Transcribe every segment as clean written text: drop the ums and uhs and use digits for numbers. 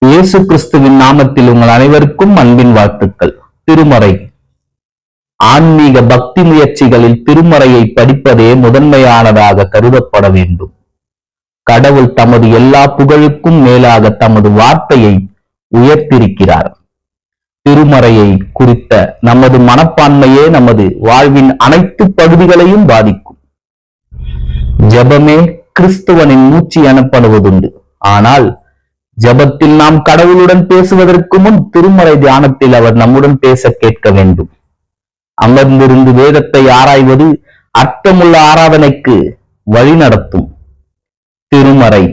இயேசு கிறிஸ்துவின் நாமத்தில் உங்கள் அனைவருக்கும் அன்பின் வாழ்த்துக்கள். திருமறை. ஆன்மீக பக்தி முயற்சிகளில் திருமறையை படிப்பதே முதன்மையானதாக கருதப்பட வேண்டும். கடவுள் தமது எல்லா புகழுக்கும் மேலாக தமது வார்த்தையை உயர்த்திருக்கிறார். திருமறையை குறித்த நமது மனப்பான்மையே நமது வாழ்வின் அனைத்து பகுதிகளையும் பாதிக்கும். ஜெபமே கிறிஸ்துவனின் மூச்சு எனப்படுவதுண்டு. ஆனால் ஜெபத்தில் நாம் கடவுளுடன் பேசுவதற்கு முன் திருமறை தியானத்தில் அவர் நம்முடன் பேச கேட்க வேண்டும். அமர்ந்திருந்து வேதத்தை ஆராய்வது அர்த்தமுள்ள ஆராதனைக்கு வழி நடத்தும். திருமறை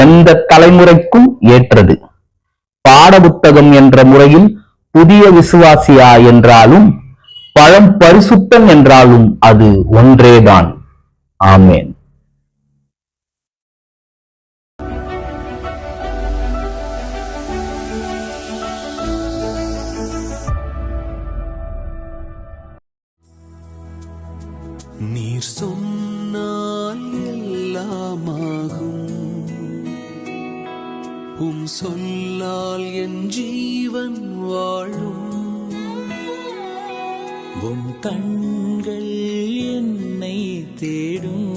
எந்த தலைமுறைக்கும் ஏற்றது. பாட புத்தகம் என்ற முறையில் புதிய விசுவாசியா என்றாலும் பழம் பரிசுத்தம் என்றாலும் அது ஒன்றேதான். ஆமேன். நீர் சொன்னால் எல்லாமாகும், உம் சொல்லால் என் ஜீவன் வாழும். உம் கண்கள் என்னை தேடும்,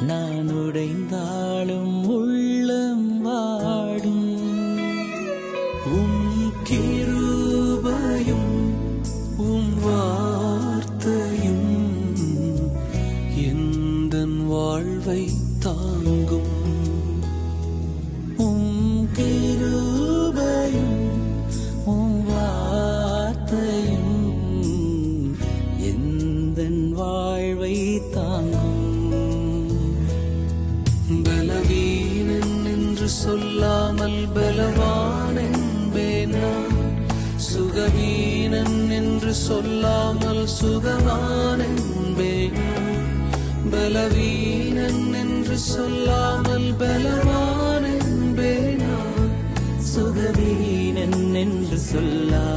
நான் உடைந்தாலும் உள்ளம் வாடும். உம் கிருபையும் உம் வார்த்தையும் எந்தன் வாழ்வை தாங்கும். உம் கிருபையும் உம் வார்த்தையும் எந்தன் வாழ்வை தாங்கும். பலவீனன் என்று சொல்லாமல் பலவான் என்பேன் நான். சுகவீனன் என்று சொல்லாமல் சுகவான் என்பேன். பலவீனன் என்று சொல்லாமல் பலவான் என்பேன். சுகவீனன் என்று சொல்லாமல்